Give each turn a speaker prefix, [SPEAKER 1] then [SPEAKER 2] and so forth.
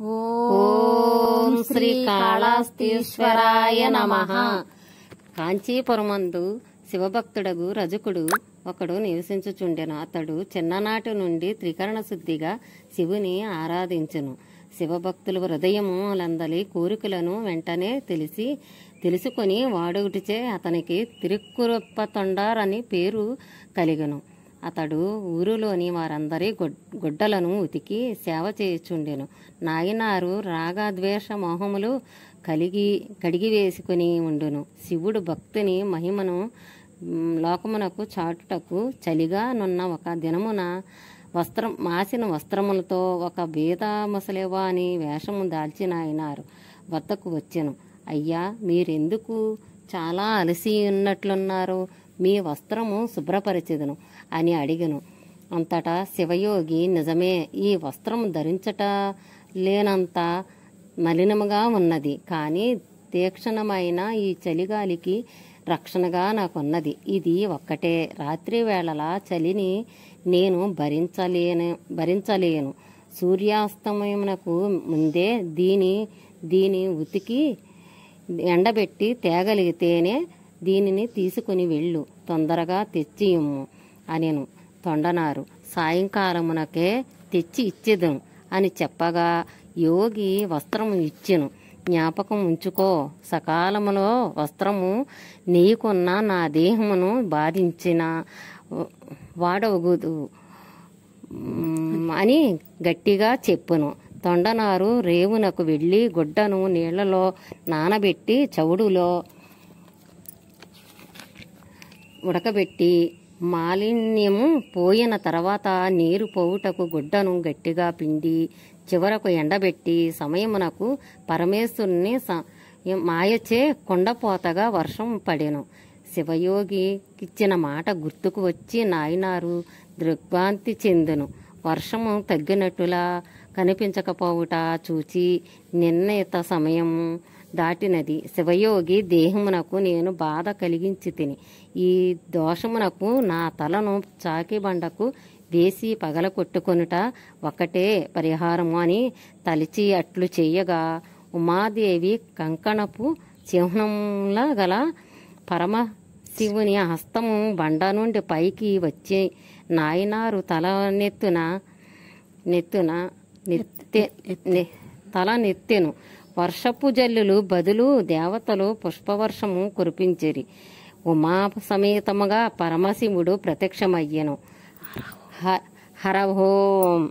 [SPEAKER 1] ఓం శ్రీ కాళహస్తీశ్వరాయ నమః. కాంచీపురమందు శివభక్తుడగు రజకుడు ఒకడు నివసించుచుండెను. అతడు చిన్ననాటి నుండి త్రికరణ శుద్ధిగా శివుని ఆరాధించెను. శివభక్తుల హృదయములందలి కోరికలను వెంటనే తెలుసుకొని వాడుగుటిచే అతనికి తిరుక్కురప్పతొండార్ అని పేరు కలిగెను. అతడు ఊరిలోని వారందరి గుడ్డలను ఉతికి సేవ చేయుచుండెను. నాయనారు రాగద్వేష మోహములు కడిగి వేసుకుని ఉండును. శివుడు భక్తుని మహిమను లోకమునకు చాటుటకు చలిగా నున్న ఒక దినమున మాసిన వస్త్రములతో ఒక బీద ముసలివాని వేషము దాల్చిన ఆయనారు వద్దకు వచ్చెను. అయ్యా, మీరెందుకు చాలా అలసి ఉన్నట్లున్నారు? మీ వస్త్రము శుభ్రపరిచెదను అని అడిగెను. అంతటా శివయోగి, నిజమే, ఈ వస్త్రం ధరించట లేనంత మలినముగా ఉన్నది. కానీ తీక్షణమైన ఈ చలిగాలికి రక్షణగా నాకున్నది. ఇది ఒక్కటే. రాత్రి వేళల చలిని నేను భరించలేను. సూర్యాస్తమయమునకు ముందే దీని ఉతికి ఎండబెట్టి తేగలిగితేనే దీనిని తీసుకుని వెళ్ళు, తొందరగా తెచ్చి ఇమ్ము అనెను. తొండనారు, సాయంకాలమునకే తెచ్చి ఇచ్చేదను అని చెప్పగా యోగి వస్త్రము ఇచ్చెను. జ్ఞాపకం ఉంచుకో, సకాలములో వస్త్రము నెయ్యుకున్న నా దేహమును బాధించిన వాడవగుదు అని గట్టిగా చెప్పును. తొండనారు రేవునకు వెళ్ళి గుడ్డను నీళ్లలో నానబెట్టి చవుడులో ఉడకబెట్టి మాలిన్యము పోయిన తర్వాత నీరు పోవుటకు గుడ్డను గట్టిగా పిండి చివరకు ఎండబెట్టి సమయమునకు పరమేశ్వరుని మాయచే కొండపోతగా వర్షం పడెను. శివయోగికిచ్చిన మాట గుర్తుకు వచ్చి నాయనారు దిగ్భ్రాంతి చెందెను. వర్షము తగ్గినట్టులా కనిపించకపోవుట చూచి నిర్ణీత సమయం దాటినది. శివయోగి దేహమునకు నేను బాధ కలిగించి తిని ఈ దోషమునకు నా తలను చాకిబండకు వేసి పగల కొట్టుకొనుట ఒకటే పరిహారము అని తలిచి అట్లు చేయగా ఉమాదేవి కంకణపు చిహ్నముల గల పరమశివుని హస్తము బండ నుండి పైకి వచ్చి నాయనారు తల నెత్తెను. వర్షపు జల్లులు బదులు దేవతలు పుష్పవర్షము కురిపించిరి. ఉమా సమేతముగా పరమశివుడు ప్రత్యక్షమయ్యెను. హర ఓం.